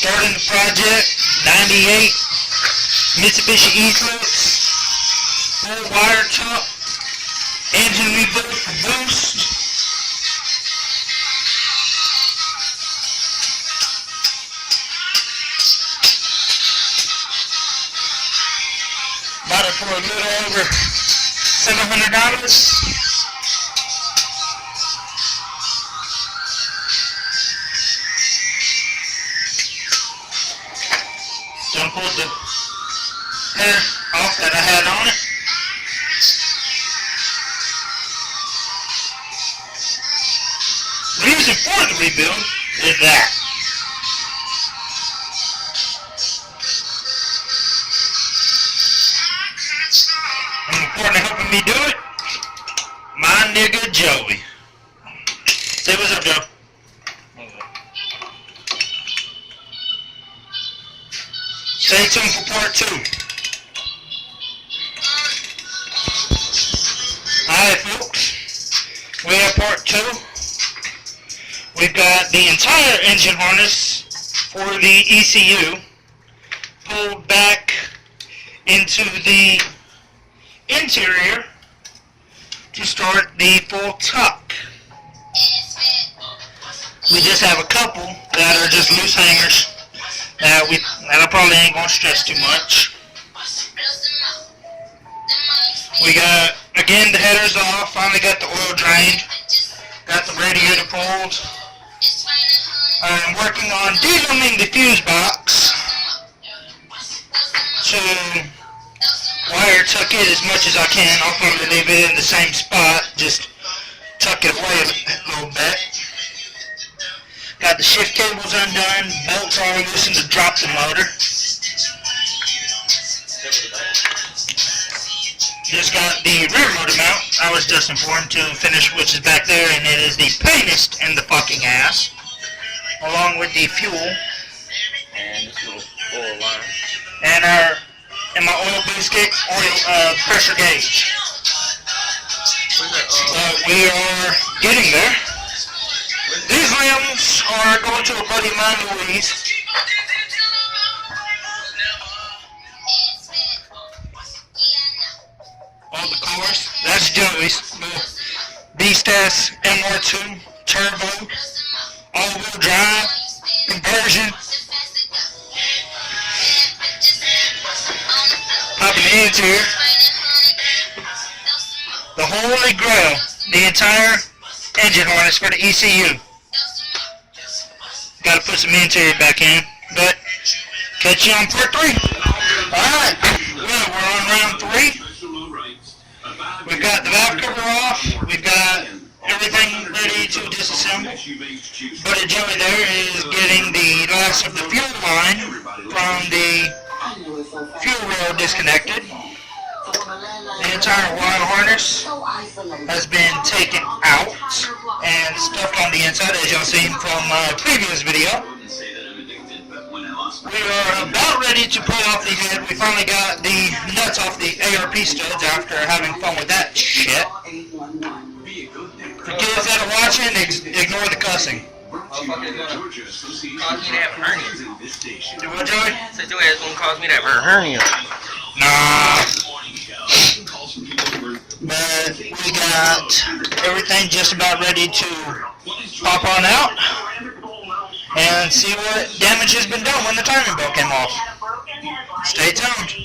Starting the project, 98 Mitsubishi Eclipse, full wire top, engine rebuilt for boost. Bought it for a little over $700. Don't pull the hair off that I had on it. The reason for the rebuild is that. And the partner helping me do it, my nigga Joey. Say what's up, Joe. Stay tuned for part 2. Alright folks, we have part 2. We've got the entire engine harness for the ECU pulled back into the interior to start the full tuck. We just have a couple that are just loose hangers that I probably ain't gonna stress too much. We got, again, the headers off, finally got the oil drained, got the radiator pulled. I'm working on delumbing the fuse box to wire tuck it as much as I can. I'll probably leave it in the same spot, just tuck it away a little bit. Got the shift cables undone, bolts all loosened to drop the motor. Just got the rear motor mount. I was just informed to finish, which is back there, and it is the painest in the fucking ass, along with the fuel and this little oil line and my oil biscuit pressure gauge. We are getting there. These rims are going to a buddy of mine, Louise. All the cars, that's Joey's. Beast-ass MR2 turbo, all-wheel drive, conversion. Popping the interior. The holy grail, the entire engine harness for the ECU. Gotta put some interior back in, but catch you on part 3. Alright, well, we're on round 3. We've got the valve cover off, we've got everything ready to disassemble. Buddy Joey there is getting the last of the fuel line from the fuel rail disconnected. The entire wire harness has been taken out and stuffed on the inside, as y'all seen from my previous video. We are about ready to pull off the head. We finally got the nuts off the ARP studs after having fun with that shit. For kids that are watching, ignore the cussing. cause me that hernia. Do what, Joey? Said your ass gonna cause me that hernia. Nah. But we got everything just about ready to pop on out and see what damage has been done when the timing belt came off. Stay tuned.